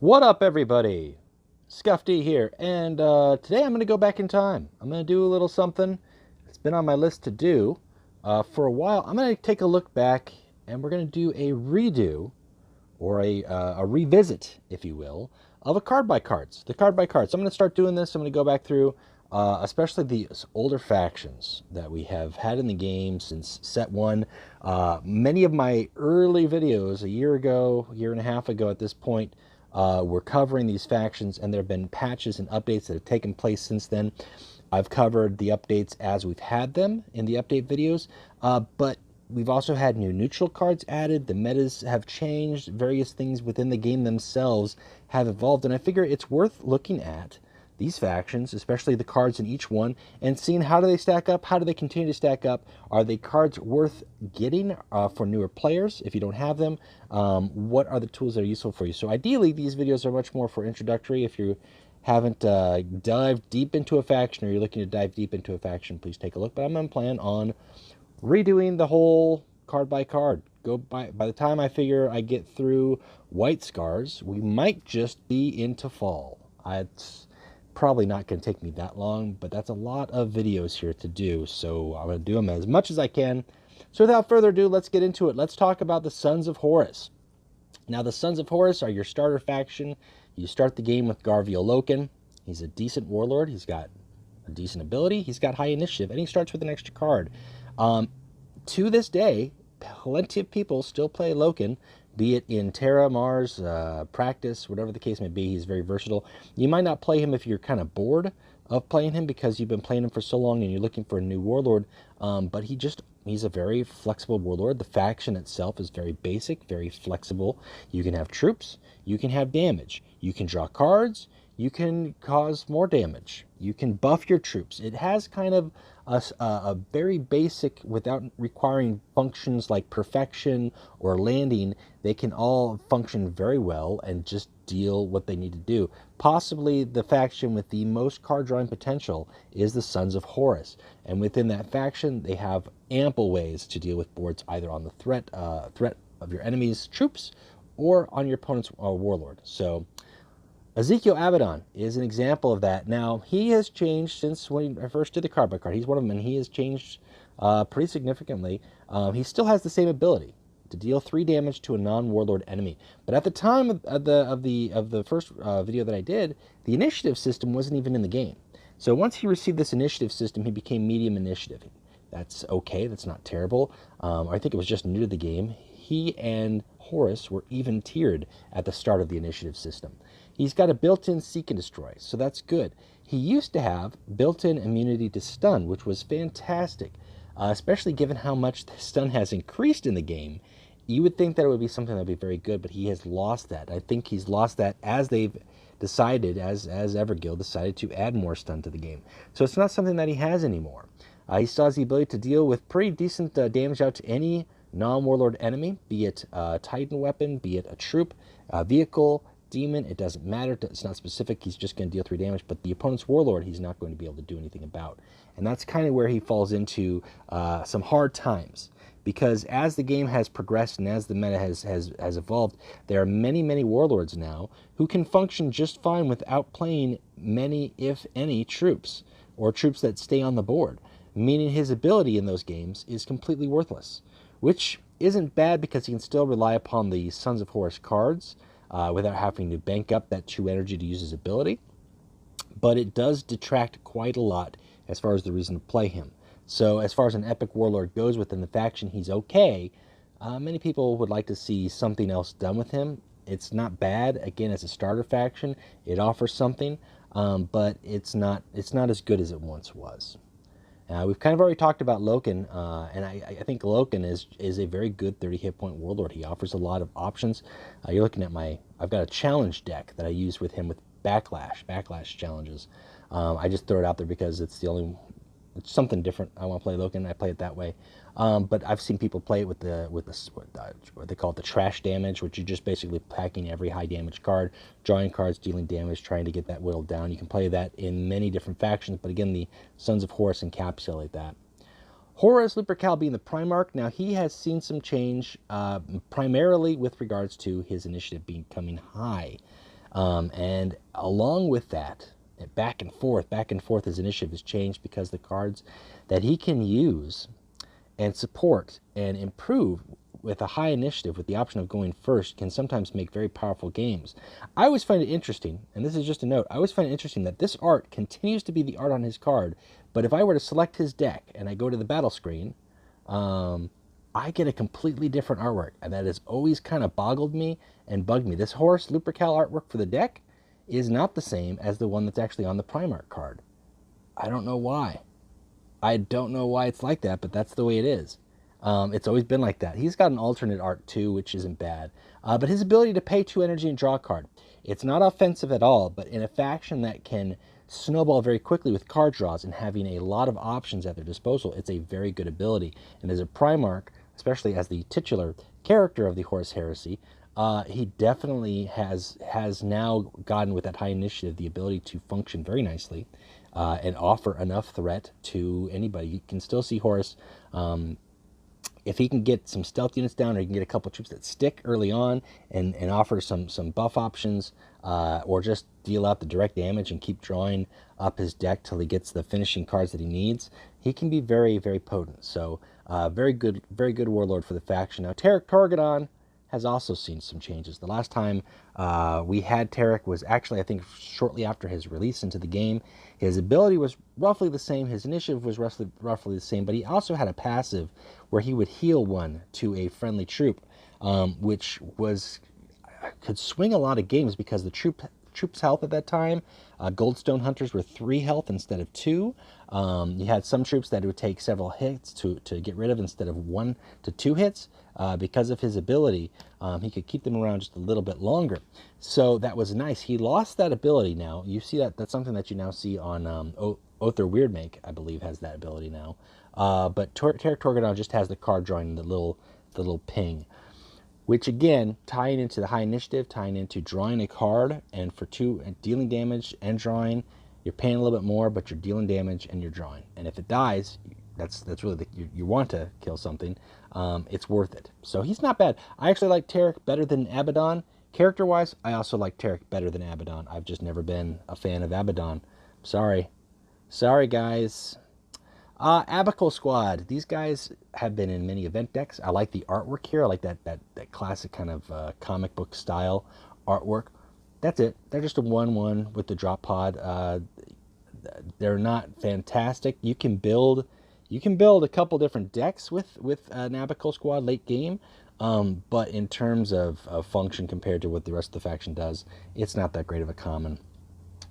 What up, everybody? Scuffy here, and today I'm going to go back in time. I'm going to do a little something. It's been on my list to do for a while. I'm going to take a look back, and we're going to do a redo, or a revisit, if you will, of a card by cards. The card by cards. So I'm going to start doing this. I'm going to go back through, especially the older factions that we have had in the game since set one. Many of my early videos, a year ago, year and a half ago at this point, we're covering these factions, and there have been patches and updates that have taken place since then. I've covered the updates as we've had them in the update videos, but we've also had new neutral cards added. The metas have changed. Various things within the game themselves have evolved, and I figure it's worth looking at these factions, especially the cards in each one, and seeing how do they stack up, how do they continue to stack up, are they cards worth getting for newer players if you don't have them, what are the tools that are useful for you. So ideally these videos are much more for introductory. If you haven't dived deep into a faction, or you're looking to dive deep into a faction, please take a look. But I'm going to plan on redoing the whole card by card. By the time I figure I get through White Scars, we might just be into fall. It's probably not going to take me that long, but that's a lot of videos here to do, so I'm going to do them as much as I can. So without further ado, let's get into it. Let's talk about the Sons of Horus. Now, the Sons of Horus are your starter faction. You start the game with Garviel Loken. He's a decent warlord. He's got a decent ability. He's got high initiative, and he starts with an extra card. To this day, plenty of people still play Loken, be it in Terra, Mars, Practice, whatever the case may be. He's very versatile. You might not play him if you're kind of bored of playing him because you've been playing him for so long and you're looking for a new warlord, but he's a very flexible warlord. The faction itself is very basic, very flexible. You can have troops, you can have damage, you can draw cards, you can cause more damage, you can buff your troops. It has kind of a very basic, without requiring functions like perfection or landing. They can all function very well and just deal what they need to do. Possibly the faction with the most card drawing potential is the Sons of Horus, and within that faction they have ample ways to deal with boards, either on the threat of your enemy's troops or on your opponent's warlord. So Ezekiel Abaddon is an example of that. Now, he has changed since when I first did the card by card. He's one of them, and he has changed pretty significantly. He still has the same ability to deal 3 damage to a non-warlord enemy. But at the time of the first video that I did, the initiative system wasn't even in the game. So once he received this initiative system, he became medium initiative. That's okay. That's not terrible. I think it was just new to the game. He and Horus were even tiered at the start of the initiative system. He's got a built-in seek and destroy, so that's good. He used to have built-in immunity to stun, which was fantastic, especially given how much the stun has increased in the game. You would think that it would be something that would be very good, but he has lost that. I think he's lost that as they've decided, as Everguild decided to add more stun to the game. So it's not something that he has anymore. He still has the ability to deal with pretty decent damage out to any non-warlord enemy, be it a Titan weapon, be it a troop, a vehicle, demon. It doesn't matter. It's not specific. He's just going to deal 3 damage, but the opponent's warlord he's not going to be able to do anything about. And that's kind of where he falls into some hard times, because as the game has progressed and as the meta has evolved, there are many warlords now who can function just fine without playing many, if any, troops, or troops that stay on the board, meaning his ability in those games is completely worthless, which isn't bad because he can still rely upon the Sons of Horus cards without having to bank up that 2 energy to use his ability. But it does detract quite a lot as far as the reason to play him. So as far as an epic warlord goes within the faction, he's okay. Many people would like to see something else done with him. It's not bad. Again, as a starter faction, it offers something, but it's not as good as it once was. We've kind of already talked about Loken, and I think Loken is a very good 30 hit point warlord. He offers a lot of options. You're looking at I've got a challenge deck that I use with him with backlash challenges. I just throw it out there because it's something different. I want to play Loken, I play it that way. But I've seen people play it with what they call it, the trash damage, which you're just basically packing every high damage card, drawing cards, dealing damage, trying to get that whittled down. You can play that in many different factions, but again, the Sons of Horus encapsulate that. Horus Lupercal being the Primarch, now he has seen some change, primarily with regards to his initiative becoming high. And along with that, back and forth, his initiative has changed because the cards that he can use and support and improve with a high initiative with the option of going first can sometimes make very powerful games. I always find it interesting, and this is just a note, I always find it interesting that this art continues to be the art on his card, but if I were to select his deck and I go to the battle screen, I get a completely different artwork, and that has always kind of boggled me and bugged me. This Horus Lupercal artwork for the deck is not the same as the one that's actually on the Primarch card. I don't know why. I don't know why it's like that, but that's the way it is. It's always been like that. He's got an alternate art too, which isn't bad. But his ability to pay 2 energy and draw a card, it's not offensive at all, but in a faction that can snowball very quickly with card draws and having a lot of options at their disposal, it's a very good ability. And as a Primarch, especially as the titular character of the Horus Heresy, he definitely has now gotten, with that high initiative, the ability to function very nicely and offer enough threat to anybody. You can still see Horus, if he can get some stealth units down, or he can get a couple troops that stick early on and offer some buff options, or just deal out the direct damage and keep drawing up his deck till he gets the finishing cards that he needs, he can be very, very potent. So very good warlord for the faction. Now, Tarik Torgaddon has also seen some changes. The last time we had Tarik was actually, I think, shortly after his release into the game. His ability was roughly the same, his initiative was roughly the same, but he also had a passive where he would heal 1 to a friendly troop, which could swing a lot of games because the troops' health at that time, Goldstone Hunters were 3 health instead of 2. You had some troops that it would take several hits to get rid of instead of 1 to 2 hits. Because of his ability, he could keep them around just a little bit longer. So that was nice. He lost that ability now. You see that's something that you now see on Othar Weirdmake, I believe, has that ability now. But Tarik Torgaddon just has the card drawing, the little ping, which again, tying into the high initiative, tying into drawing a card, and for 2 dealing damage and drawing, you're paying a little bit more, but you're dealing damage and you're drawing. And if it dies, that's really you want to kill something. It's worth it. So he's not bad. I actually like Tarik better than Abaddon. Character-wise, I also like Tarik better than Abaddon. I've just never been a fan of Abaddon. Sorry, guys. Abaco Squad. These guys have been in many event decks. I like the artwork here. I like that classic kind of comic book style artwork. That's it. They're just a 1/1 with the drop pod. They're not fantastic. You can build a couple different decks with an Abaco Squad late game, but in terms of function compared to what the rest of the faction does, it's not that great of a common.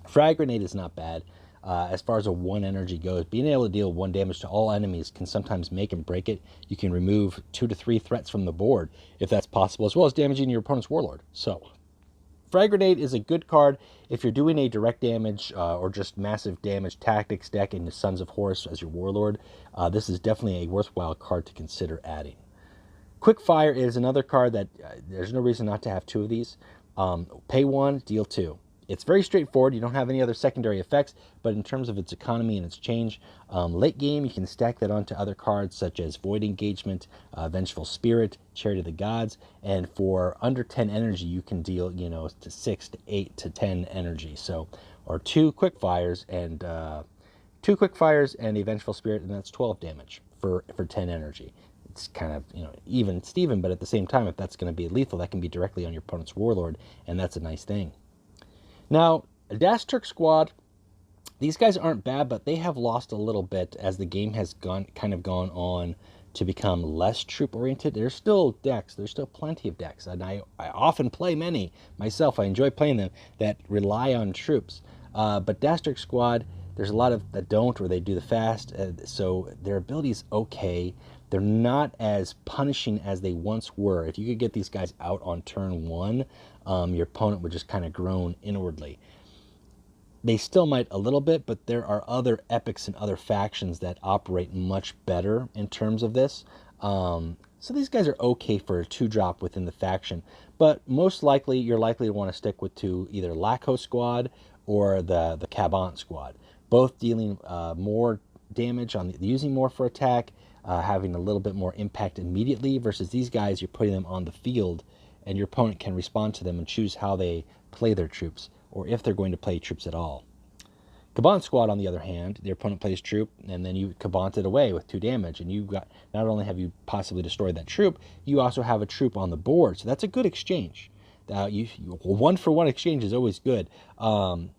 Frag Grenade is not bad. As far as a 1 energy goes, being able to deal 1 damage to all enemies can sometimes make and break it. You can remove 2 to 3 threats from the board if that's possible, as well as damaging your opponent's warlord. So Frag Grenade is a good card if you're doing a direct damage or just massive damage tactics deck in the Sons of Horus as your warlord. This is definitely a worthwhile card to consider adding. Quickfire is another card that there's no reason not to have 2 of these. Pay 1, deal 2. It's very straightforward. You don't have any other secondary effects, but in terms of its economy and its change, late game you can stack that onto other cards such as Void Engagement, Vengeful Spirit, Chariot of the Gods, and for under 10 energy you can deal, to 6 to 8 to 10 energy. So, or 2 quickfires and a Vengeful Spirit, and that's 12 damage for 10 energy. It's kind of, even Steven, but at the same time, if that's going to be lethal, that can be directly on your opponent's warlord, and that's a nice thing. Now, Dasturk Squad, these guys aren't bad, but they have lost a little bit as the game has gone on to become less troop-oriented. There's still decks, there's still plenty of decks, and I often play many myself. I enjoy playing them that rely on troops. But Dasturk Squad, there's a lot of that don't, or they do the fast, so their ability is okay. They're not as punishing as they once were. If you could get these guys out on turn 1, your opponent would just kind of groan inwardly. They still might a little bit, but there are other epics and other factions that operate much better in terms of this. So these guys are okay for a 2-drop within the faction, but most likely you're likely to want to stick with either Laco Squad or the Cabant Squad, both dealing more damage on using more for attack, having a little bit more impact immediately, versus these guys, you're putting them on the field and your opponent can respond to them and choose how they play their troops, or if they're going to play troops at all. Caban Squad, on the other hand, the opponent plays troop, and then you Cabant it away with 2 damage, and you've got, not only have you possibly destroyed that troop, you also have a troop on the board, so that's a good exchange. 1-for-1 exchange is always good. You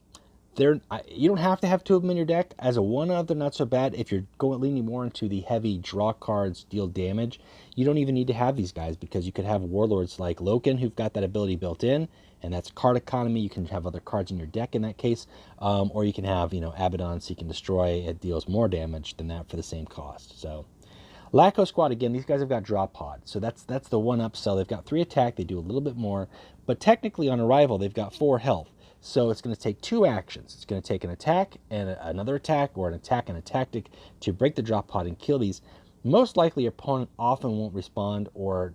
don't have to have 2 of them in your deck. As a 1-of, they're not so bad. If you're leaning more into the heavy draw cards, deal damage, you don't even need to have these guys, because you could have warlords like Loken who've got that ability built in, and that's card economy. You can have other cards in your deck in that case, or you can have, Abaddon, so you can destroy. It deals more damage than that for the same cost. So Lacko Squad, again, these guys have got drop pod, so that's the 1-up sell. They've got 3 attack, they do a little bit more, but technically on arrival they've got 4 health. So it's going to take 2 actions. It's going to take an attack and another attack, or an attack and a tactic, to break the drop pod and kill these. Most likely your opponent often won't respond, or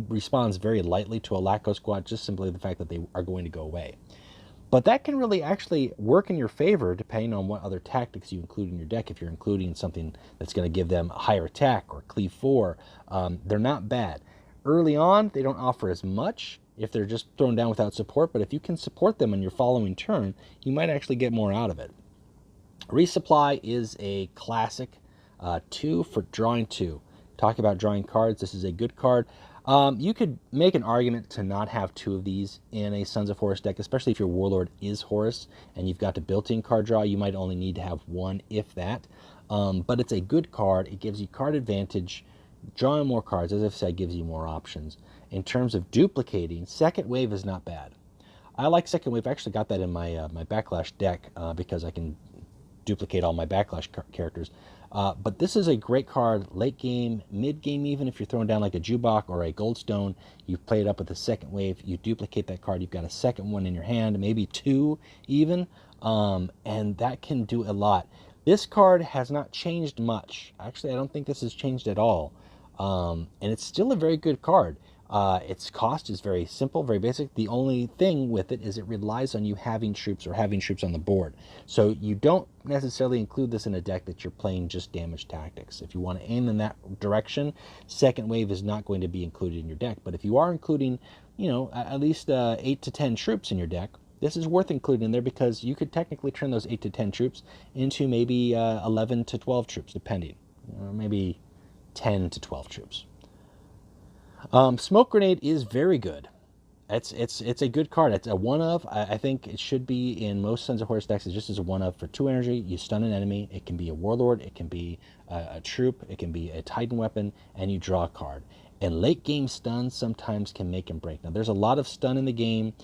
responds very lightly to a Lacko Squad, just simply the fact that they are going to go away. But that can really actually work in your favor depending on what other tactics you include in your deck. If you're including something that's going to give them a higher attack or cleave 4, they're not bad. Early on, they don't offer as much if they're just thrown down without support, but if you can support them on your following turn, you might actually get more out of it. Resupply is a classic 2 for drawing 2. Talking about drawing cards, this is a good card. You could make an argument to not have 2 of these in a Sons of Horus deck, especially if your Warlord is Horus and you've got a built-in card draw. You might only need to have 1, if that. But it's a good card. It gives you card advantage. Drawing more cards, as I've said, gives you more options. In terms of duplicating, Second Wave is not bad. I like Second Wave. I actually got that in my my Backlash deck because I can duplicate all my Backlash characters. But this is a great card late game, mid game, even if you're throwing down like a Jubok or a Goldstone, you play it up with the Second Wave, you duplicate that card, you've got a second one in your hand, maybe 2 even, and that can do a lot. This card has not changed much. Actually, I don't think this has changed at all. And it's still a very good card. Its cost is very simple, very basic. The only thing with it is it relies on you having troops, or having troops on the board. So you don't necessarily include this in a deck that you're playing just damage tactics. If you want to aim in that direction, Second Wave is not going to be included in your deck. But if you are including, at least 8 to 10 troops in your deck, this is worth including in there, because you could technically turn those 8 to 10 troops into maybe 11 to 12 troops, depending. Or maybe 10 to 12 troops. Smoke Grenade is very good. It's a good card. It's a 1-of. I think it should be in most Sons of Horus decks. It's just as a 1-of. For 2 energy, you stun an enemy. It can be a Warlord. It can be a troop. It can be a Titan weapon, and you draw a card. And late game stuns sometimes can make and break. Now, there's a lot of stun in the game,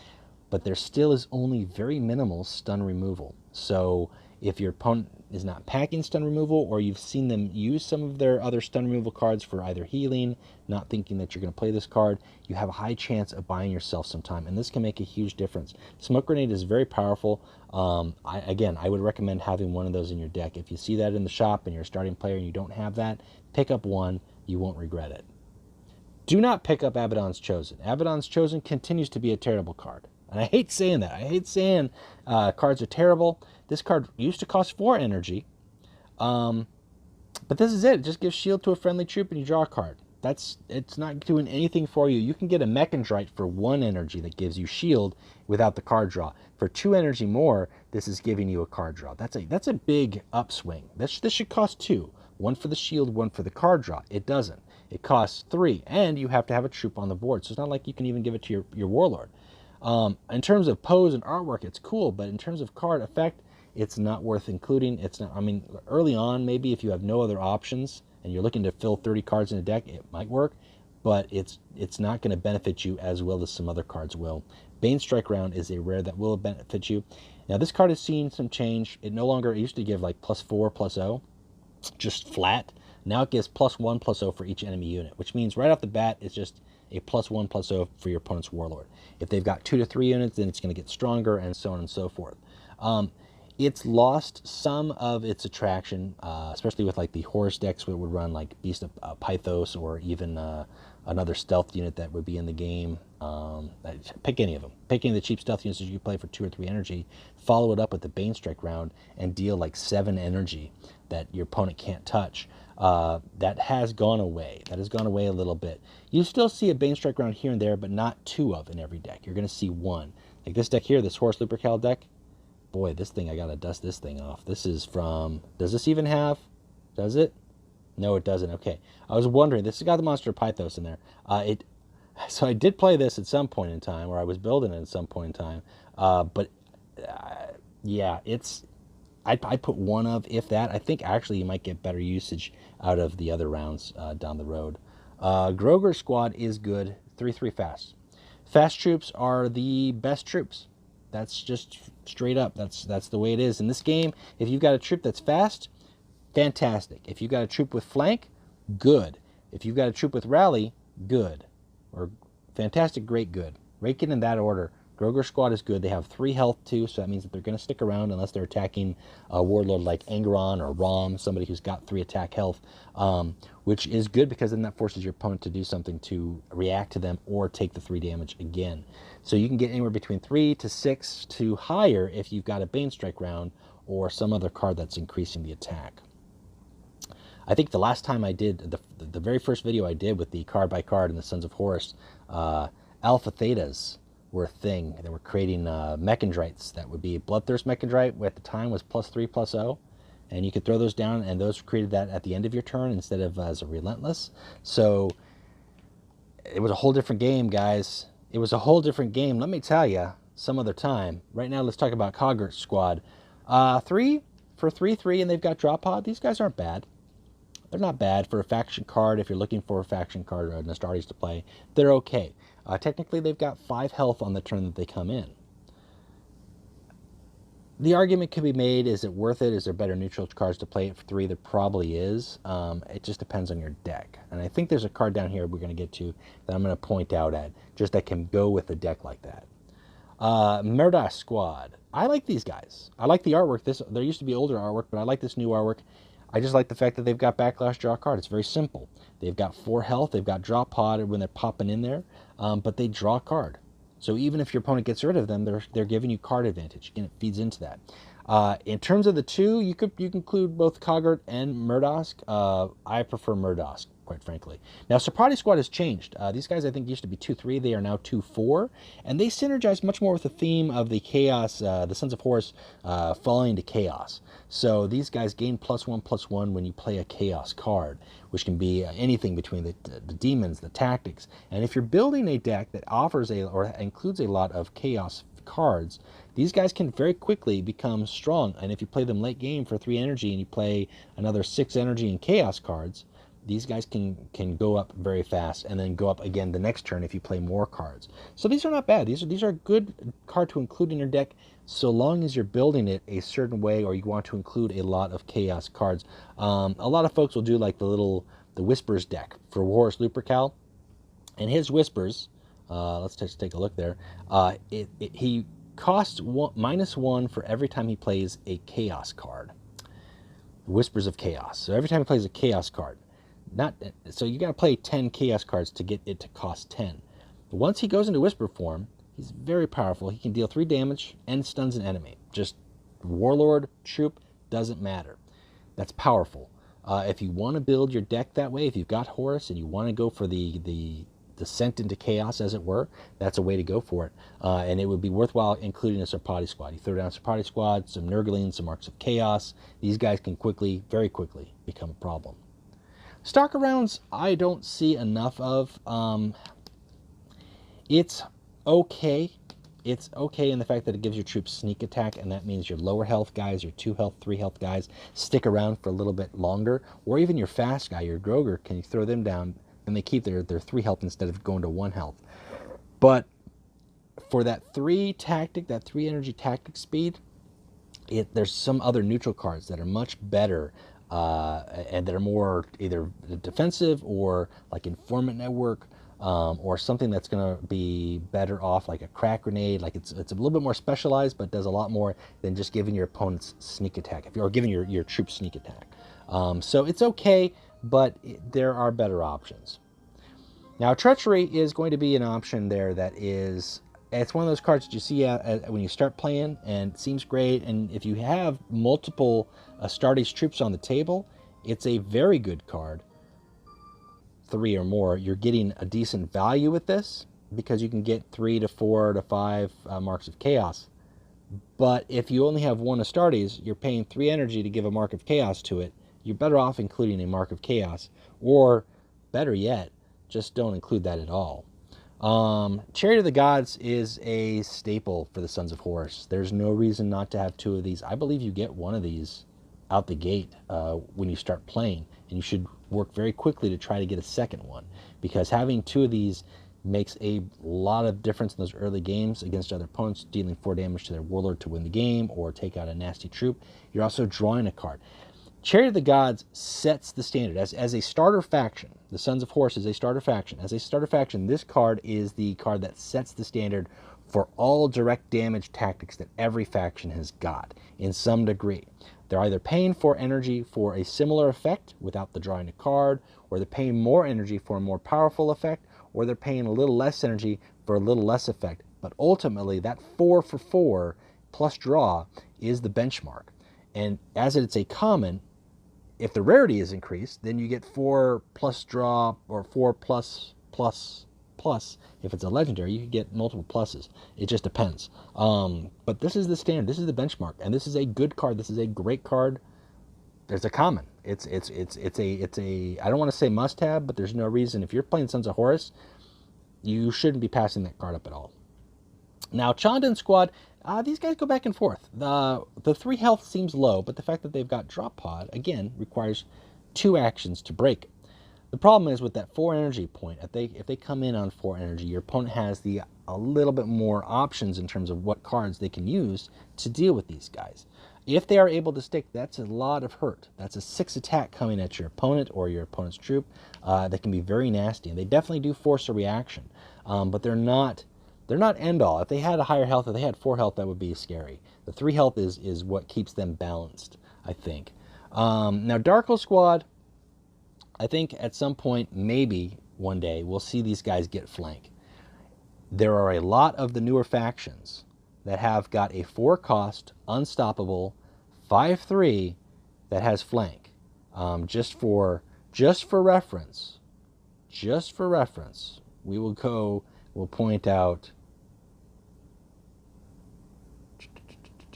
but there still is only very minimal stun removal. So if your opponent is not packing stun removal, or you've seen them use some of their other stun removal cards for either healing, not thinking that you're going to play this card, you have a high chance of buying yourself some time, and this can make a huge difference. Smoke Grenade is very powerful. I would recommend having one of those in your deck. If you see that in the shop and you're a starting player and you don't have that, pick up one. You won't regret it. Do not pick up Abaddon's Chosen. Abaddon's Chosen continues to be a terrible card. And I hate saying that. I hate saying cards are terrible. This card used to cost 4 energy. But this is it. It just gives shield to a friendly troop and you draw a card. It's not doing anything for you. You can get a Mechandrite for 1 energy that gives you shield without the card draw. For 2 energy more, this is giving you a card draw. That's a big upswing. This should cost 2. 1 for the shield, 1 for the card draw. It doesn't. It costs 3, and you have to have a troop on the board. So it's not like you can even give it to your Warlord. In terms of pose and artwork, it's cool, but in terms of card effect, it's not worth including. It's not. I mean, early on, maybe if you have no other options and you're looking to fill 30 cards in a deck, it might work, but it's not going to benefit you as well as some other cards will. Bane Strike Round is a rare that will benefit you. Now, this card has seen some change. It used to give like +4, +0, just flat. Now it gives +1, +0 for each enemy unit, which means right off the bat, it's just a +1, +0 for your opponent's Warlord. If they've got 2 to 3 units, then it's going to get stronger, and so on and so forth. It's lost some of its attraction, especially with like the Horus decks where it would run like Beast of Pythos, or even another stealth unit that would be in the game. Pick any of them. Pick any of the cheap stealth units that you play for 2 or 3 energy, follow it up with the Bane Strike Round, and deal like 7 energy that your opponent can't touch. That has gone away. That has gone away a little bit. You still see a Bane Strike round here and there, but not 2 of in every deck. You're going to see 1. Like this deck here, this Horus Lupercal deck. Boy, this thing, I got to dust this thing off. This is from, does this even have, does it? No, it doesn't. Okay. I was wondering, this has got the Monster Pythos in there. So I did play this at some point in time, or I was building it at some point in time. Yeah, I'd put 1 of, if that. I think actually you might get better usage out of the other rounds down the road. Groger squad is good. 3/3 fast. Fast troops are the best troops. That's just straight up. That's the way it is in this game. If you've got a troop that's fast, fantastic. If you've got a troop with flank, good. If you've got a troop with rally, good. Or fantastic, great, good. Rate it in that order. Groger squad is good. They have 3 health too, so that means that they're going to stick around unless they're attacking a warlord like Angeron or Rom, somebody who's got 3 attack health, which is good because then that forces your opponent to do something to react to them or take the 3 damage again. So you can get anywhere between 3 to 6 to higher if you've got a Bane Strike round or some other card that's increasing the attack. I think the last time I did, the very first video I did with the card by card in the Sons of Horus, Alpha Thetas were a thing. They were creating Mechindrites that would be Bloodthirst Mechindrite, at the time was +3/+0, and you could throw those down, and those created that at the end of your turn instead of as a Relentless. So it was a whole different game, guys. It was a whole different game. Let me tell you, some other time. Right now, let's talk about Coggart Squad. 3 for 3/3, and they've got Drop Pod. These guys aren't bad. They're not bad for a faction card. If you're looking for a faction card or Nastartes to play, they're okay. Technically, they've got 5 health on the turn that they come in. The argument could be made, is it worth it? Is there better neutral cards to play it for 3? There probably is. It just depends on your deck. And I think there's a card down here we're going to get to that I'm going to point out at, just that can go with a deck like that. Murdoch Squad. I like these guys. I like the artwork. There used to be older artwork, but I like this new artwork. I just like the fact that they've got Backlash, draw a card. It's very simple. They've got 4 health. They've got Drop Pod when they're popping in there, but they draw a card. So even if your opponent gets rid of them, they're giving you card advantage. Again, it feeds into that. In terms of the 2, you can include both Coggart and Murdoch. I prefer Murdoch, quite frankly. Now, Saprati Squad has changed. These guys, I think, used to be 2/3. They are now 2/4, and they synergize much more with the theme of the Chaos, the Sons of Horus falling into Chaos. So these guys gain +1/+1 when you play a Chaos card, which can be anything between the demons, the tactics. And if you're building a deck that offers or includes a lot of Chaos cards, these guys can very quickly become strong. And if you play them late game for 3 energy and you play another 6 energy and Chaos cards, these guys can go up very fast and then go up again the next turn if you play more cards. So these are not bad. These are a good card to include in your deck so long as you're building it a certain way or you want to include a lot of Chaos cards. A lot of folks will do like the Whispers deck for Horus Lupercal. And his Whispers, let's just take a look there. He costs -1 for every time he plays a Chaos card. Whispers of Chaos. So every time he plays a Chaos card. So you got to play 10 Chaos cards to get it to cost 10. But once he goes into Whisper form, he's very powerful. He can deal 3 damage and stuns an enemy. Just Warlord, Troop, doesn't matter. That's powerful. If you want to build your deck that way, if you've got Horus and you want to go for the descent into Chaos, as it were, that's a way to go for it. And it would be worthwhile including a Saprati Squad. You throw down a Saprati Squad, some Nurglings, some Marks of Chaos. These guys can very quickly become a problem. Stalker rounds, I don't see enough of. It's okay. It's okay in the fact that it gives your troops sneak attack, and that means your lower health guys, your 2 health, 3 health guys, stick around for a little bit longer. Or even your fast guy, your Groger, can you throw them down, and they keep their 3 health instead of going to 1 health. But for that 3 tactic, that 3 energy tactic speed, there's some other neutral cards that are much better and that are more either defensive or like Informant Network or something that's going to be better off, like a Crack Grenade. Like it's a little bit more specialized, but does a lot more than just giving your opponent's sneak attack, or giving your troops sneak attack. So it's okay, but there are better options. Now, Treachery is going to be an option there that is... It's one of those cards that you see when you start playing, and it seems great. And if you have multiple Astartes troops on the table, It's a very good card. 3 or more, you're getting a decent value with this because you can get 3 to 4 to 5 marks of chaos. But if you only have 1 Astartes, you're paying 3 energy to give a mark of chaos to it. You're better off including a mark of chaos, or better yet, just don't include that at all. Chariot of the Gods is a staple for the Sons of Horus. There's no reason not to have 2 of these. I believe you get 1 of these out the gate when you start playing, and you should work very quickly to try to get a second one, because having 2 of these makes a lot of difference in those early games against other opponents, dealing 4 damage to their warlord to win the game or take out a nasty troop. You're also drawing a card. Chariot of the Gods sets the standard as a starter faction. The Sons of Horus is a starter faction. As a starter faction, this card is the card that sets the standard for all direct damage tactics that every faction has got in some degree. They're either paying for energy for a similar effect without the drawing a card, or they're paying more energy for a more powerful effect, or they're paying a little less energy for a little less effect. But ultimately, that 4 for 4 plus draw is the benchmark. And as it's a common, if the rarity is increased, then you get 4 plus draw, or 4 plus plus plus. If it's a legendary, you can get multiple pluses. It just depends. But this is the standard. This is the benchmark, and this is a good card. This is a great card. There's a common. It's a I don't want to say must-have, but there's no reason. If you're playing Sons of Horus, you shouldn't be passing that card up at all. Now, Chandan Squad, these guys go back and forth. The 3 health seems low, but the fact that they've got Drop Pod, again, requires 2 actions to break. The problem is with that 4 energy point, if they come in on 4 energy, your opponent has a little bit more options in terms of what cards they can use to deal with these guys. If they are able to stick, that's a lot of hurt. That's a 6 attack coming at your opponent or your opponent's troop. That can be very nasty, and they definitely do force a reaction. But they're not end all. If they had a higher health, if they had 4 health, that would be scary. The 3 health is what keeps them balanced, I think. Now, Darko Squad, I think at some point, maybe one day, we'll see these guys get flank. There are a lot of the newer factions that have got a 4-cost, unstoppable, 5/3 that has flank. Just for reference, we'll point out,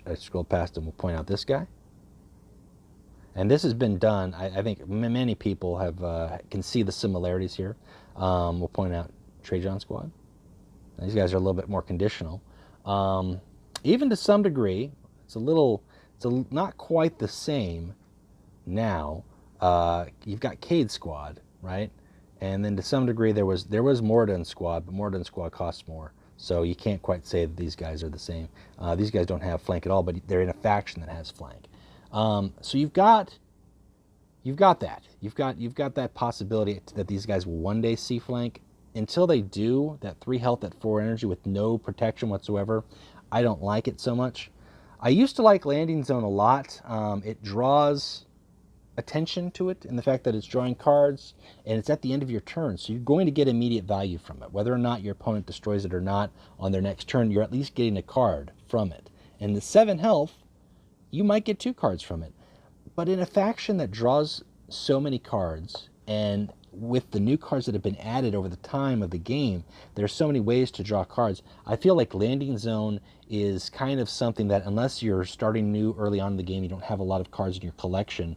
I scrolled past him, we'll point out this guy. And this has been done, I think many people can see the similarities here. We'll point out Trajan Squad. These guys are a little bit more conditional. Even to some degree, it's not quite the same now. You've got Cade Squad, right? And then to some degree there was Mordin Squad, but Mordin Squad costs more. So you can't quite say that these guys are the same. These guys don't have flank at all, but they're in a faction that has flank. So you've got that. You've got that possibility that these guys will one day see flank. Until they do, that 3 health at 4 energy with no protection whatsoever, I don't like it so much. I used to like Landing Zone a lot. It draws attention to it in the fact that it's drawing cards, and it's at the end of your turn, so you're going to get immediate value from it. Whether or not your opponent destroys it or not on their next turn, you're at least getting a card from it. And the 7 health, you might get 2 cards from it. But in a faction that draws so many cards, and with the new cards that have been added over the time of the game, there's so many ways to draw cards. I feel like Landing Zone is kind of something that, unless you're starting new early on in the game, you don't have a lot of cards in your collection,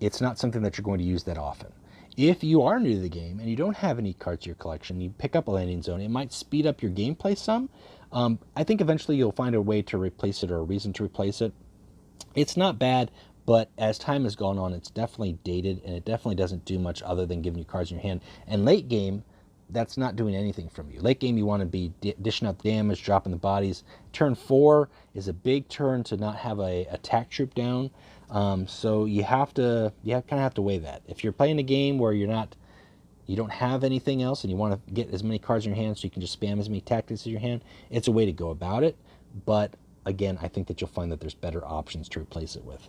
it's not something that you're going to use that often. If you are new to the game and you don't have any cards in your collection, you pick up a Landing Zone, it might speed up your gameplay some. I think eventually you'll find a way to replace it, or a reason to replace it. It's not bad, but as time has gone on, it's definitely dated, and it definitely doesn't do much other than giving you cards in your hand. And late game, that's not doing anything from you. Late game, you want to be dishing out the damage, dropping the bodies. Turn 4 is a big turn to not have a attack troop down. So you kind of have to weigh that. If you're playing a game where you don't have anything else, and you want to get as many cards in your hand so you can just spam as many tactics in your hand, it's a way to go about it. But again, I think that you'll find that there's better options to replace it with.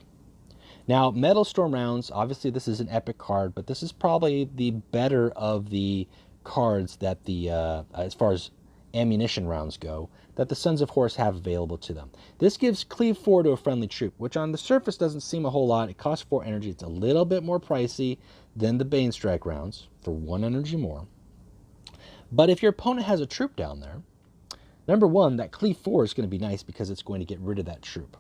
Now, Metal Storm Rounds, obviously this is an epic card, but this is probably the better of the cards that as far as ammunition rounds go that the Sons of Horus have available to them. This gives cleave 4 to a friendly troop, which on the surface doesn't seem a whole lot. It costs 4 energy. It's a little bit more pricey than the Bane Strike rounds for 1 energy more. But if your opponent has a troop down there, number one, that cleave 4 is going to be nice because it's going to get rid of that troop.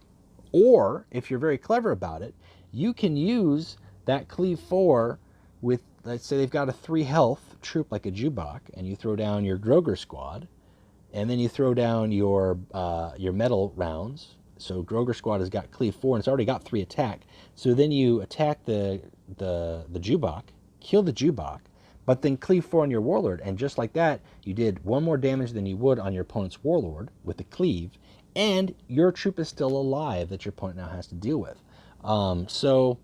Or, if you're very clever about it, you can use that cleave 4 with, let's say they've got a 3 health troop like a Jubok, and you throw down your Groger squad, and then you throw down your metal rounds. So Groger squad has got cleave 4, and it's already got 3 attack. So then you attack the Jubok, kill the Jubok, but then cleave 4 on your warlord, and just like that, you did 1 more damage than you would on your opponent's warlord with the cleave, and your troop is still alive that your opponent now has to deal with. So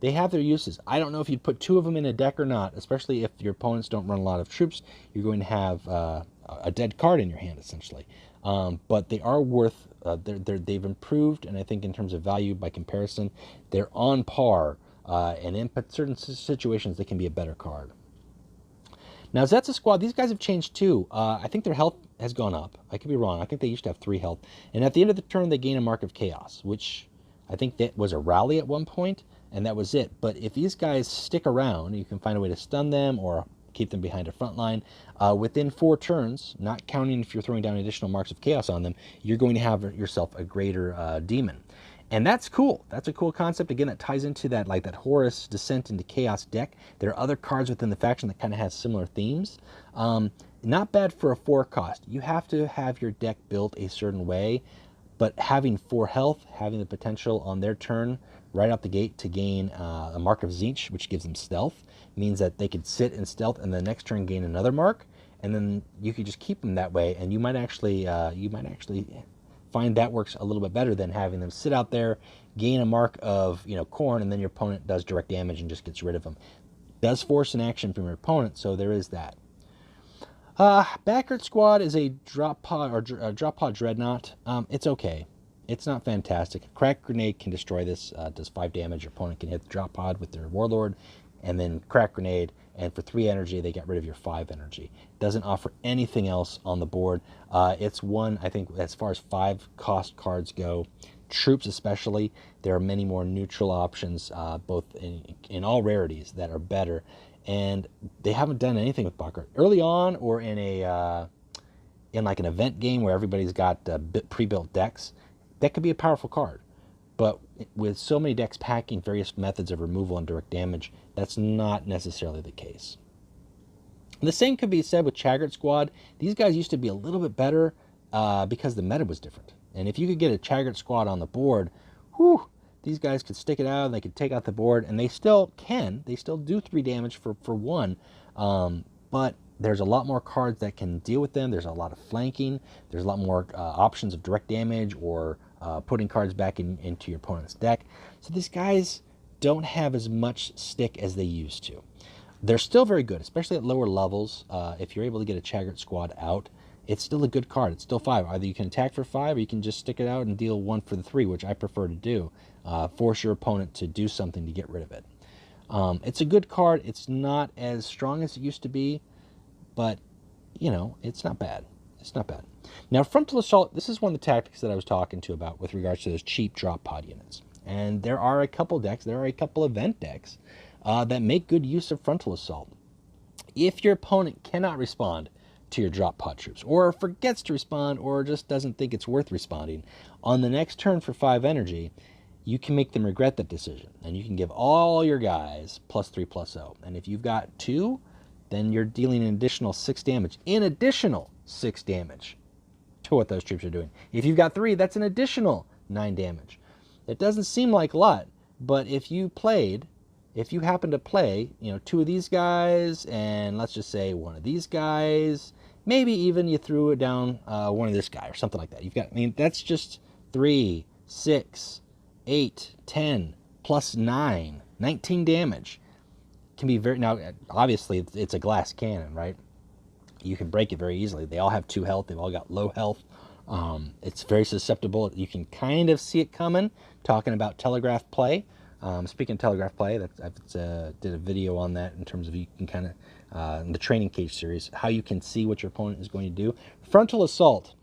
they have their uses. I don't know if you'd put 2 of them in a deck or not, especially if your opponents don't run a lot of troops. You're going to have a dead card in your hand, essentially. But they are worth, they've improved, and I think in terms of value by comparison, they're on par, and in certain situations, they can be a better card. Now, Zetsa squad, these guys have changed too. I think their health has gone up. I could be wrong. I think they used to have 3 health. And at the end of the turn, they gain a Mark of Chaos, which I think that was a rally at one point, and that was it. But if these guys stick around, you can find a way to stun them or keep them behind a front line. Within 4 turns, not counting if you're throwing down additional Marks of Chaos on them, you're going to have yourself a greater demon. And that's cool. That's a cool concept. Again, that ties into that, like that Horus Descent into Chaos deck. There are other cards within the faction that kind of has similar themes. Not bad for a 4 cost. You have to have your deck built a certain way, but having 4 health, having the potential on their turn right out the gate to gain a Mark of Tzeentch, which gives them stealth, means that they could sit in stealth and the next turn gain another mark, and then you could just keep them that way, and you might actually find that works a little bit better than having them sit out there, gain a mark of Khorne, and then your opponent does direct damage and just gets rid of them. Does force an action from your opponent, so there is that. Backert squad is a drop pod dreadnought. It's okay. It's not fantastic. A crack grenade can destroy this. Does 5 damage. Your opponent can hit the drop pod with their warlord, and then crack grenade. And for 3 energy, they get rid of your 5 energy. Doesn't offer anything else on the board. It's one, I think, as far as 5 cost cards go, troops especially, there are many more neutral options, both in all rarities that are better. And they haven't done anything with Bakkert early on, or in like an event game where everybody's got pre-built decks. That could be a powerful card, but with so many decks packing various methods of removal and direct damage, that's not necessarily the case. And the same could be said with Chaggart squad. These guys used to be a little bit better because the meta was different. And if you could get a Chaggart squad on the board, whew, these guys could stick it out, they could take out the board, and they still can. They still do 3 damage for 1, but there's a lot more cards that can deal with them. There's a lot of flanking. There's a lot more options of direct damage or putting cards back into your opponent's deck. So these guys don't have as much stick as they used to. They're still very good, especially at lower levels. If you're able to get a Chaggart squad out, it's still a good card. It's still 5. Either you can attack for 5, or you can just stick it out and deal 1 for the 3, which I prefer to do. Force your opponent to do something to get rid of it. It's a good card. It's not as strong as it used to be, but, it's not bad. It's not bad. Now, Frontal Assault, this is one of the tactics that I was talking to about with regards to those cheap drop pod units. And there are a couple decks, there are a couple event decks that make good use of Frontal Assault. If your opponent cannot respond to your drop pod troops, or forgets to respond, or just doesn't think it's worth responding, on the next turn for 5 energy, you can make them regret that decision. And you can give all your guys +3/+0. And if you've got 2, then you're dealing an additional 6 damage. An additional 6 damage to what those troops are doing. If you've got 3, that's an additional 9 damage. It doesn't seem like a lot, but if you happen to play, 2 of these guys, and let's just say 1 of these guys, maybe even you threw it down 1 of this guy or something like that. That's just 3, 6, 8, 10, plus 9, 19 damage. Can be now, obviously, it's a glass cannon, right? You can break it very easily. They all have 2 health. They've all got low health. It's very susceptible. You can kind of see it coming, talking about telegraph play. Speaking of telegraph play, I did a video on that in terms of you can kind of, in the training cage series, how you can see what your opponent is going to do. Frontal assault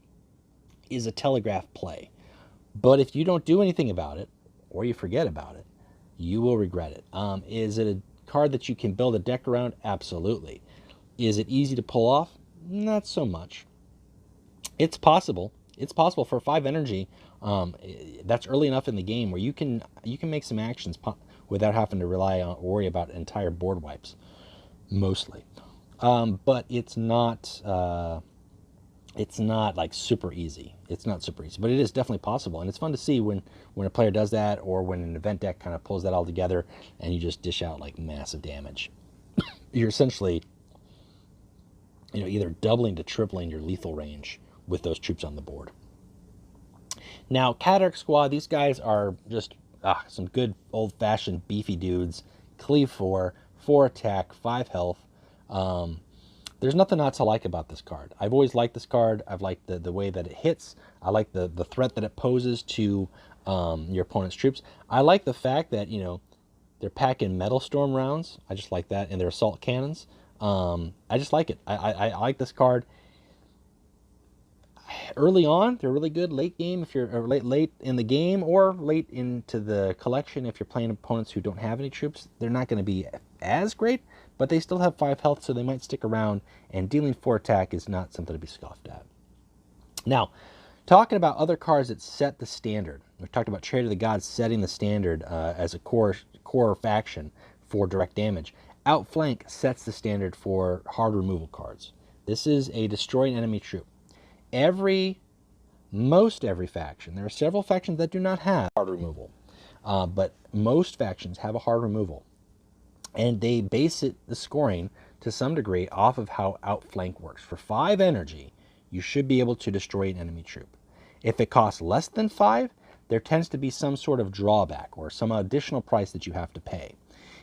is a telegraph play. But if you don't do anything about it, or you forget about it, you will regret it. Is it a card that you can build a deck around? Absolutely. Is it easy to pull off? Not so much. It's possible. It's possible for 5 energy. That's early enough in the game where you can make some actions without having to rely on or worry about entire board wipes, mostly. But it's not like super easy. It's not super easy, but it is definitely possible, and it's fun to see when a player does that, or when an event deck kind of pulls that all together and you just dish out like massive damage. You're essentially, either doubling to tripling your lethal range with those troops on the board. Now, Tarik Squad, these guys are just some good old-fashioned beefy dudes. Cleave 4 attack, 5 health. There's nothing not to like about this card. I've always liked this card. I've liked the way that it hits. I like the threat that it poses to your opponent's troops. I like the fact that, they're packing Metal Storm rounds. I just like that. And their assault cannons. I just like it. I like this card. Early on, they're really good. Late game, if you're late in the game, or late into the collection, if you're playing opponents who don't have any troops, they're not going to be as great, but they still have 5 health, so they might stick around, and dealing 4 attack is not something to be scoffed at. Now, talking about other cards that set the standard. We've talked about Trade of the Gods setting the standard as a core faction for direct damage. Outflank sets the standard for hard removal cards. This is a destroy an enemy troop. Most every faction, there are several factions that do not have hard removal, but most factions have a hard removal, and they base the scoring to some degree off of how outflank works. For 5 energy, you should be able to destroy an enemy troop. If it costs less than 5, there tends to be some sort of drawback or some additional price that you have to pay.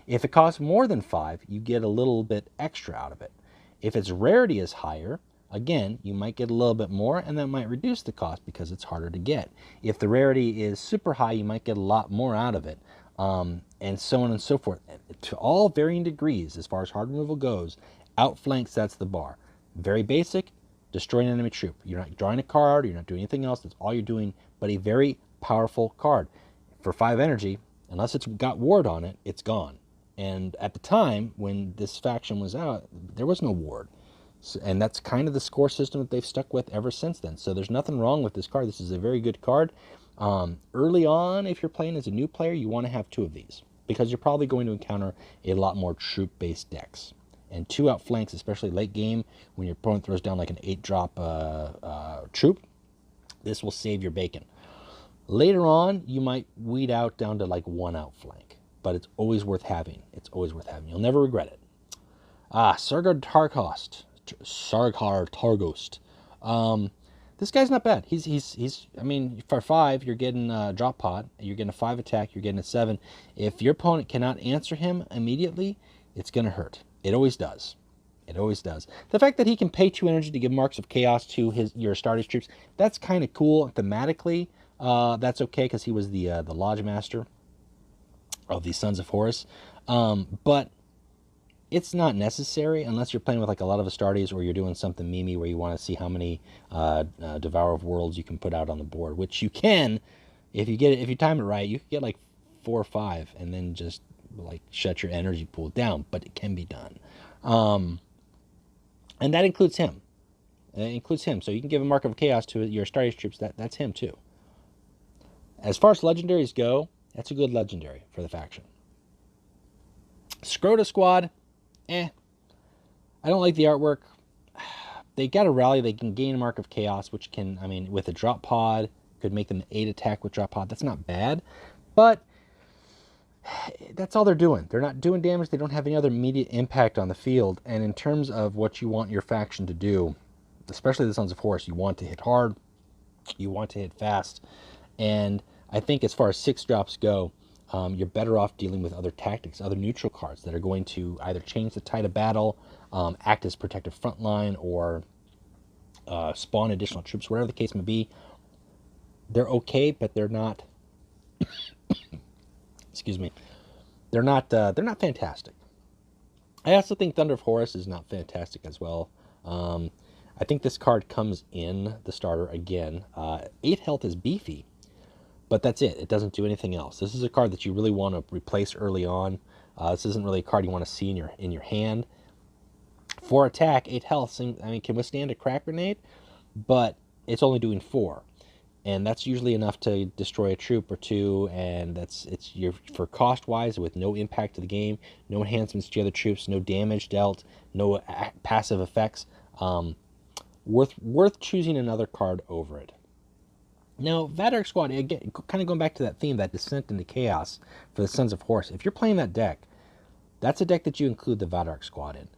If it costs more than 5, you get a little bit extra out of it. If its rarity is higher, again, you might get a little bit more, and that might reduce the cost because it's harder to get. If the rarity is super high, you might get a lot more out of it, and so on and so forth. To all varying degrees, as far as hard removal goes, outflank sets the bar. Very basic, destroy an enemy troop. You're not drawing a card, you're not doing anything else, that's all you're doing, but a very powerful card. For 5 energy, unless it's got ward on it, it's gone. And at the time, when this faction was out, there was no ward. And that's kind of the score system that they've stuck with ever since then. So there's nothing wrong with this card. This is a very good card. Early on, if you're playing as a new player, you want to have 2 of these, because you're probably going to encounter a lot more troop-based decks. And 2 outflanks, especially late game, when your opponent throws down like an 8-drop troop, this will save your bacon. Later on, you might weed out down to like 1 outflank, but it's always worth having. It's always worth having. You'll never regret it. Sargar Targost. This guy's not bad. He's. I mean, for 5, you're getting a drop pod. You're getting a 5 attack. You're getting a 7. If your opponent cannot answer him immediately, it's gonna hurt. It always does. It always does. The fact that he can pay 2 energy to give marks of chaos to your starter's troops, that's kind of cool thematically. That's okay because he was the Lodge Master of the Sons of Horus. But it's not necessary unless you're playing with like a lot of Astartes, or you're doing something memey where you want to see how many Devourer of Worlds you can put out on the board, which you can if you time it right. You can get like 4 or 5 and then just like shut your energy pool down, but it can be done. And that includes him. So you can give a mark of chaos to your Astartes troops. That's him too. As far as legendaries go, that's a good legendary for the faction. Scrota Squad, I don't like the artwork. They got a rally. They can gain a mark of chaos, which can, I mean, with a drop pod, could make them 8 attack with drop pod. That's not bad, but that's all they're doing. They're not doing damage. They don't have any other immediate impact on the field. And in terms of what you want your faction to do, especially the Sons of Horus, you want to hit hard, you want to hit fast, and I think as far as 6 drops go, you're better off dealing with other tactics, other neutral cards that are going to either change the tide of battle, act as protective front line, or spawn additional troops, whatever the case may be. They're okay, but they're not excuse me, they're not fantastic. I also think Thunder of Horus is not fantastic as well. I think this card comes in the starter again. 8 health is beefy, but that's it. It doesn't do anything else. This is a card that you really want to replace early on. This isn't really a card you want to see in your hand. 4 attack, 8 health. I mean, can withstand a crack grenade, but it's only doing 4, and that's usually enough to destroy a troop or two. And it's for cost wise, with no impact to the game, no enhancements to other troops, no damage dealt, no passive effects. Worth choosing another card over it. Now, Vadark Squad, again, kind of going back to that theme, that descent into chaos for the Sons of Horus. If you're playing that deck, that's a deck that you include the Vadark Squad in.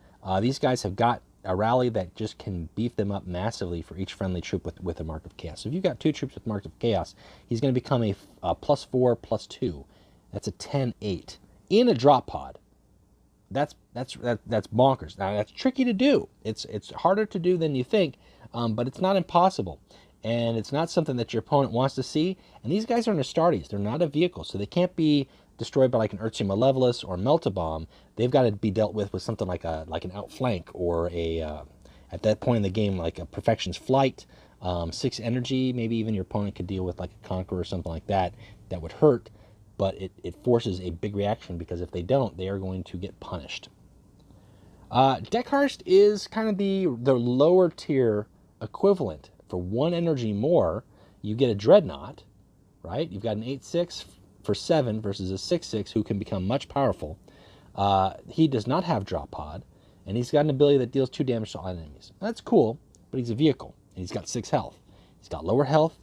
These guys have got a rally that just can beef them up massively for each friendly troop with a Mark of Chaos. So if you've got 2 troops with Mark of Chaos, he's going to become a +4/+2. That's a 10/8 in a drop pod. That's bonkers. Now, that's tricky to do. It's harder to do than you think, but it's not impossible. And it's not something that your opponent wants to see. And these guys are Astartes. They're not a vehicle, so they can't be destroyed by like an Urtia Malevolus or Melt-A-Bomb. They've got to be dealt with something like an outflank, or at that point in the game, like a Perfection's Flight, 6 energy. Maybe even your opponent could deal with like a Conqueror or something like that. That would hurt, but it forces a big reaction, because if they don't, they are going to get punished. Deckhurst is kind of the lower tier equivalent. For 1 energy more, you get a Dreadnought, right? You've got an 8/6 for 7 versus a 6/6 who can become much powerful. He does not have Drop Pod, and he's got an ability that deals 2 damage to all enemies. That's cool, but he's a vehicle, and he's got 6 health. He's got lower health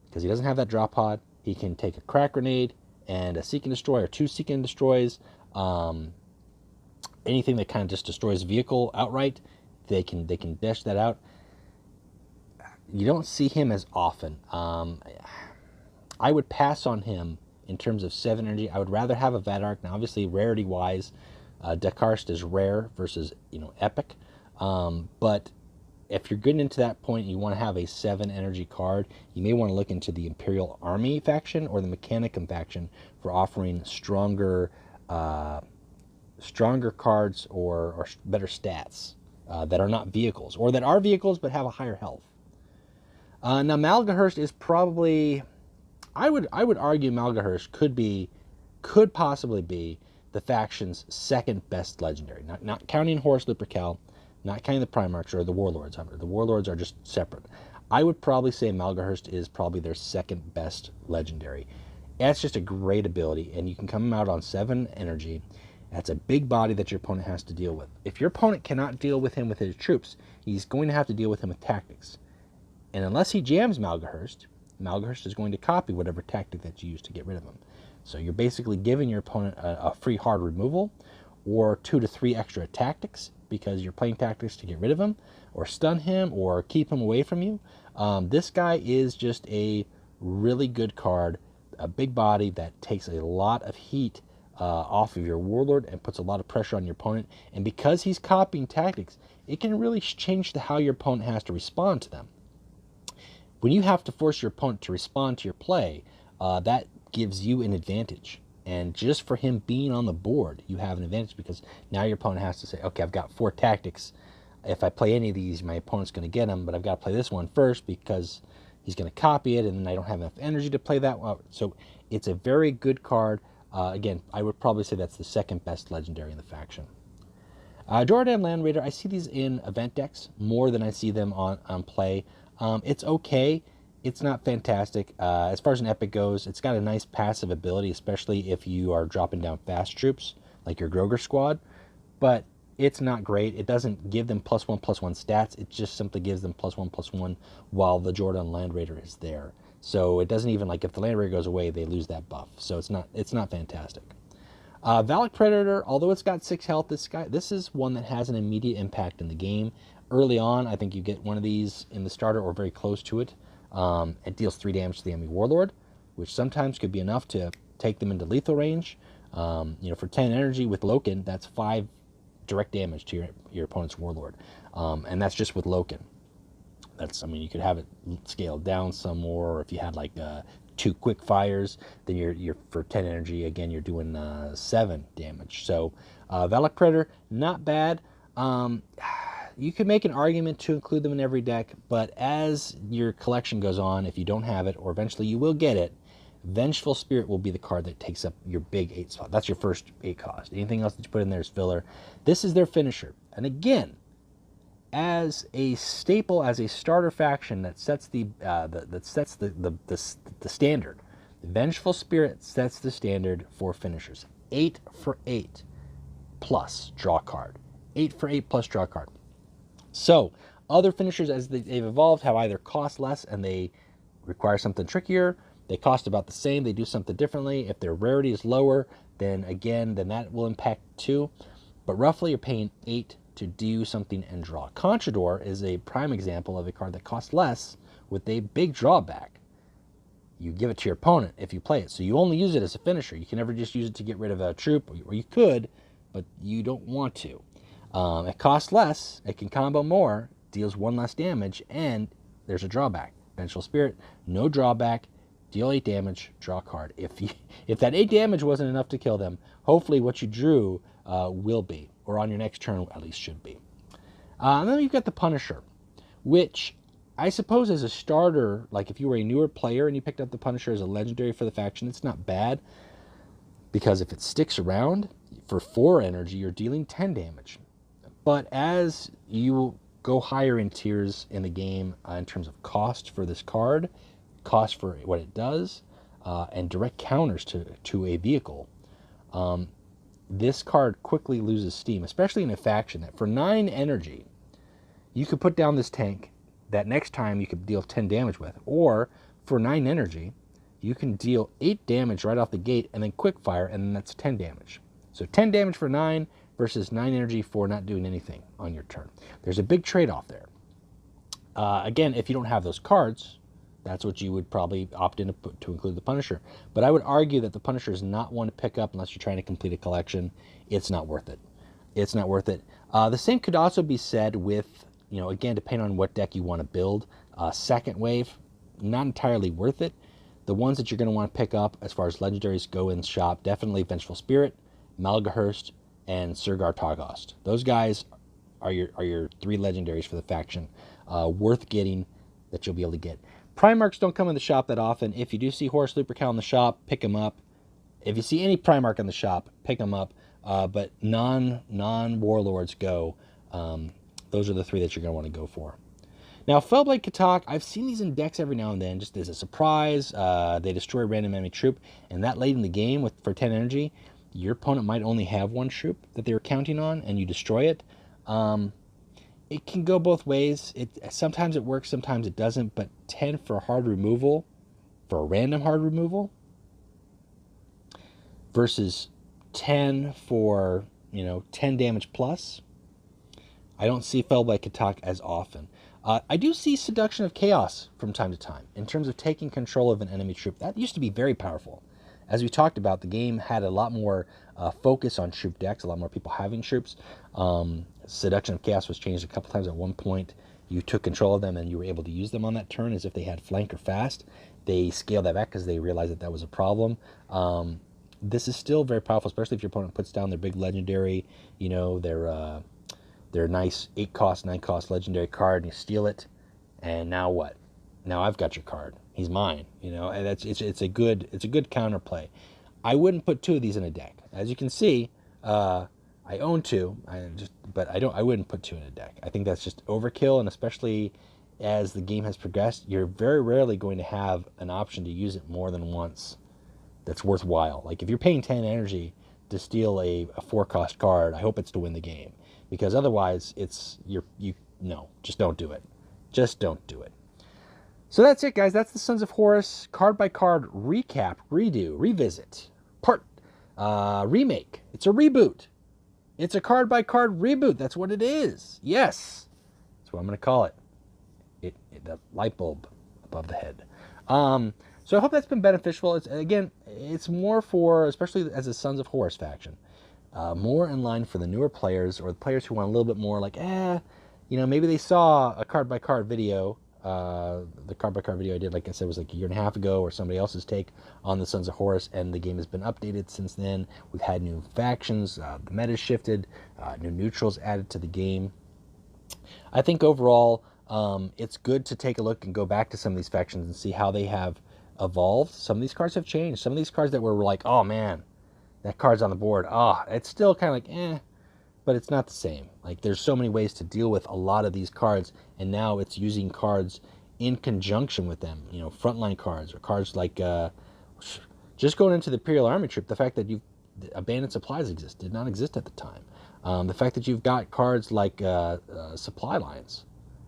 because he doesn't have that Drop Pod. He can take a Crack Grenade and a Seek and Destroy, or 2 Seek and Destroys. Anything that kind of just destroys a vehicle outright, they can dash that out. You don't see him as often. I would pass on him in terms of 7 energy. I would rather have a Vadark. Now, obviously, rarity-wise, Deckhurst is rare versus epic. But if you're getting into that point, you want to have a 7 energy card, you may want to look into the Imperial Army faction or the Mechanicum faction for offering stronger cards or better stats that are not vehicles, or that are vehicles but have a higher health. Now, Malgahurst is probably, I would argue Malgahurst could possibly be the faction's 2nd best legendary. Not counting Horus Lupercal, not counting the Primarchs or the Warlords. The Warlords are just separate. I would probably say Malgahurst is probably their 2nd best legendary. That's just a great ability, and you can come out on 7 energy. That's a big body that your opponent has to deal with. If your opponent cannot deal with him with his troops, he's going to have to deal with him with tactics. And unless he jams Malgahurst, Malgahurst is going to copy whatever tactic that you use to get rid of him. So you're basically giving your opponent a free hard removal, or 2 to 3 extra tactics, because you're playing tactics to get rid of him, or stun him, or keep him away from you. This guy is just a really good card, a big body that takes a lot of heat off of your Warlord and puts a lot of pressure on your opponent. And because he's copying tactics, it can really change how your opponent has to respond to them. When you have to force your opponent to respond to your play, that gives you an advantage. And just for him being on the board, you have an advantage, because now your opponent has to say, okay, I've got 4 tactics. If I play any of these, my opponent's going to get them, but I've got to play this one first because he's going to copy it, and then I don't have enough energy to play that one. So it's a very good card. Again, I would probably say that's the 2nd best legendary in the faction. Jordan Land Raider, I see these in event decks more than I see them on play. It's okay. It's not fantastic. As far as an epic goes, it's got a nice passive ability, especially if you are dropping down fast troops, like your Groger squad. But it's not great. It doesn't give them +1/+1 stats. It just simply gives them +1/+1 while the Jordan Land Raider is there. So it doesn't even, like, if the Land Raider goes away, they lose that buff. So it's not fantastic. Valak Predator, although it's got 6 health, this is one that has an immediate impact in the game. Early on, I think you get one of these in the starter or very close to it. It deals 3 damage to the enemy Warlord, which sometimes could be enough to take them into lethal range. For 10 energy with Loken, that's 5 direct damage to your opponent's Warlord. And that's just with Loken. You could have it scaled down some more, or if you had like 2 quick fires, then you're for 10 energy, again, you're doing 7 damage. So Valak Predator, not bad. You could make an argument to include them in every deck, but as your collection goes on, if you don't have it, or eventually you will get it, Vengeful Spirit will be the card that takes up your big 8 spot. That's your first 8 cost. Anything else that you put in there is filler. This is their finisher. And again, as a staple, as a starter faction that sets the standard, Vengeful Spirit sets the standard for finishers. 8 for 8 plus draw card. 8 for 8 plus draw card. So other finishers, as they've evolved, have either cost less and they require something trickier. They cost about the same. They do something differently. If their rarity is lower, then that will impact too. But roughly, you're paying 8 to do something and draw. Conchador is a prime example of a card that costs less with a big drawback. You give it to your opponent if you play it. So you only use it as a finisher. You can never just use it to get rid of a troop, or you could, but you don't want to. It costs less, it can combo more, deals 1 less damage, and there's a drawback. Vengeful Spirit, no drawback, deal 8 damage, draw a card. If that 8 damage wasn't enough to kill them, hopefully what you drew will be, or on your next turn at least should be. And then you've got the Punisher, which I suppose as a starter, like if you were a newer player and you picked up the Punisher as a legendary for the faction, it's not bad, because if it sticks around, for 4 energy, you're dealing 10 damage. But as you go higher in tiers in the game in terms of cost for this card, cost for what it does, and direct counters to a vehicle, this card quickly loses steam, especially in a faction that for 9 energy, you could put down this tank that next time you could deal 10 damage with. Or for 9 energy, you can deal 8 damage right off the gate and then quick fire, and then that's 10 damage. So 10 damage for 9 versus 9 energy for not doing anything on your turn. There's a big trade-off there. Again, if you don't have those cards, that's what you would probably opt in to include the Punisher. But I would argue that the Punisher is not one to pick up unless you're trying to complete a collection. It's not worth it. It's not worth it. The same could also be said with, again, depending on what deck you want to build. Second wave, not entirely worth it. The ones that you're going to want to pick up as far as legendaries go in the shop, definitely Vengeful Spirit, Malgahurst, and Surgar Targost. Those guys are your 3 legendaries for the faction, worth getting, that you'll be able to get. Primarchs don't come in the shop that often. If you do see Horus Lupercal in the shop, pick them up. If you see any Primarch in the shop, pick them up. But non-warlords go. Those are the 3 that you're going to want to go for. Now, Fellblade Katak, I've seen these in decks every now and then, just as a surprise. They destroy a random enemy troop, and that late in the game for 10 energy, your opponent might only have 1 troop that they were counting on, and you destroy it. It can go both ways. Sometimes it works, sometimes it doesn't, but 10 for hard removal, for a random hard removal, versus 10 for, 10 damage plus, I don't see Fellblade Katak as often. I do see Seduction of Chaos from time to time, in terms of taking control of an enemy troop. That used to be very powerful. As we talked about, the game had a lot more focus on troop decks, a lot more people having troops. Seduction of Chaos was changed a couple times. At one point, you took control of them and you were able to use them on that turn as if they had flank or fast. They scaled that back because they realized that was a problem. This is still very powerful, especially if your opponent puts down their big legendary, their nice 8-cost, 9-cost legendary card, and you steal it. And now what? Now I've got your card. He's mine. And it's a good counterplay. I wouldn't put 2 of these in a deck. As you can see, I own 2, but I wouldn't put 2 in a deck. I think that's just overkill, and especially as the game has progressed, you're very rarely going to have an option to use it more than once that's worthwhile. Like if you're paying 10 energy to steal a 4-cost card, I hope it's to win the game, because otherwise no, just don't do it. Just don't do it. So that's it, guys. That's the Sons of Horus card by card recap, redo, revisit, remake. It's a reboot. It's a card by card reboot. That's what it is. Yes, that's what I'm going to call it. The light bulb above the head. So I hope that's been beneficial. It's more for, especially as a Sons of Horus faction, more in line for the newer players, or the players who want a little bit more like, maybe they saw a card by card video The card by card video I did, like I said, was like a year and a half ago, or somebody else's take on the Sons of Horus, and the game has been updated since then. We've had new factions, the meta's shifted, new neutrals added to the game. I think overall, it's good to take a look and go back to some of these factions and see how they have evolved. Some of these cards have changed. Some of these cards that were like, oh man, that card's on the board. It's still kind of like, eh, but it's not the same. Like, there's so many ways to deal with a lot of these cards, and now it's using cards in conjunction with them. You know, frontline cards, or cards like, just going into the Imperial Army Troop, the fact that abandoned supplies did not exist at the time. The fact that you've got cards like supply lines,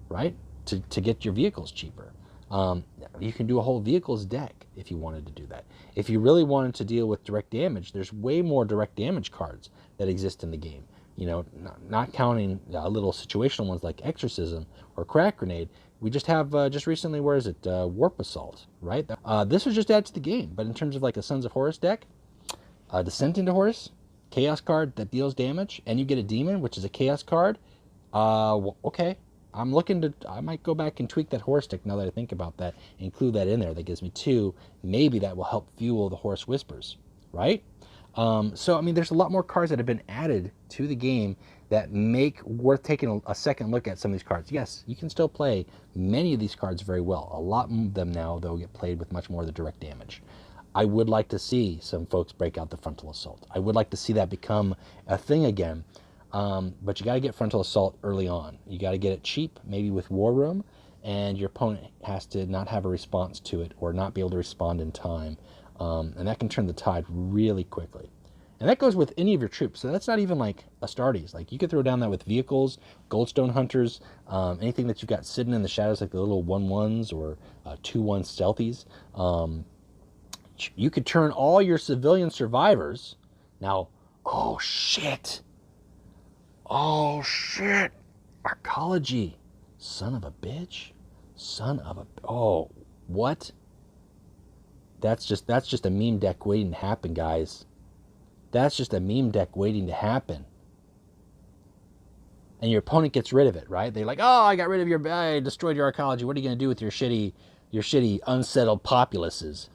right, to get your vehicles cheaper. You can do a whole vehicles deck if you wanted to do that. If you really wanted to deal with direct damage, there's way more direct damage cards that exist in the game. You know, not counting little situational ones like Exorcism or Crack Grenade. We just have, just recently, where is it? Warp Assault, right? This was just added to the game, but in terms of like a Sons of Horus deck, Descent into Horus, Chaos card that deals damage, and you get a Demon, which is a Chaos card. Okay. I might go back and tweak that Horus deck now that I think about that, and include that in there. That gives me 2. Maybe that will help fuel the Horus Whispers, right? So, I mean, there's a lot more cards that have been added to the game that make worth taking a second look at some of these cards. Yes, you can still play many of these cards very well. A lot of them now, though, get played with much more of the direct damage. I would like to see some folks break out the Frontal Assault. I would like to see that become a thing again. But you got to get Frontal Assault early on. You got to get it cheap, maybe with War Room, and your opponent has to not have a response to it or not be able to respond in time. And that can turn the tide really quickly. And that goes with any of your troops. So that's not even like Astartes. Like, you could throw down that with vehicles, Goldstone Hunters, anything that you've got sitting in the shadows, like the little 1/1s or 2/1 stealthies. You could turn all your civilian survivors. Now, oh shit. Arcology. Son of a bitch. Oh, what? That's just a meme deck waiting to happen, guys. That's just a meme deck waiting to happen. And your opponent gets rid of it, right? They're like, oh, I destroyed your Arcology. What are you going to do with your shitty unsettled populaces?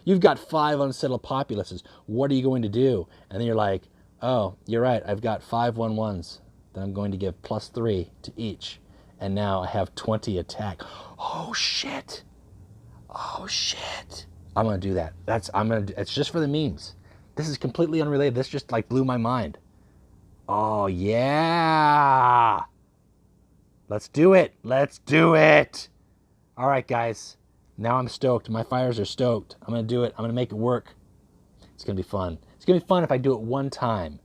You've got 5 unsettled populaces. What are you going to do? And then you're like, oh, you're right. I've got 5 1/1s that I'm going to give +3 to each. And now I have 20 attack. Oh, shit. I'm going to do that. It's just for the memes. This is completely unrelated. This just like blew my mind. Oh, yeah. Let's do it. All right, guys. Now I'm stoked. My fires are stoked. I'm going to do it. I'm going to make it work. It's going to be fun. It's going to be fun if I do it one time.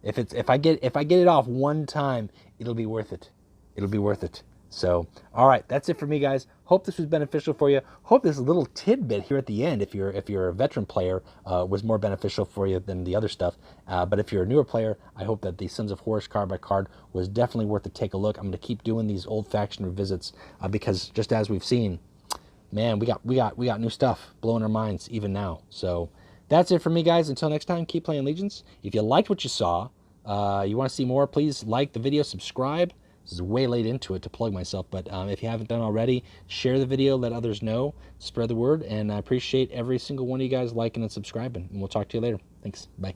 If I get it off one time, it'll be worth it. So, all right, that's it for me, guys. Hope this was beneficial for you. Hope this little tidbit here at the end, if you're a veteran player, was more beneficial for you than the other stuff. But if you're a newer player, I hope that the Sons of Horus card by card was definitely worth to take a look. I'm going to keep doing these old faction revisits because just as we've seen, man, we got new stuff blowing our minds even now. So that's it for me, guys. Until next time, keep playing Legions. If you liked what you saw, you want to see more, please like the video, subscribe. This is way late into it to plug myself, but if you haven't done already, share the video, let others know, spread the word, and I appreciate every single one of you guys liking and subscribing. And we'll talk to you later. Thanks. Bye.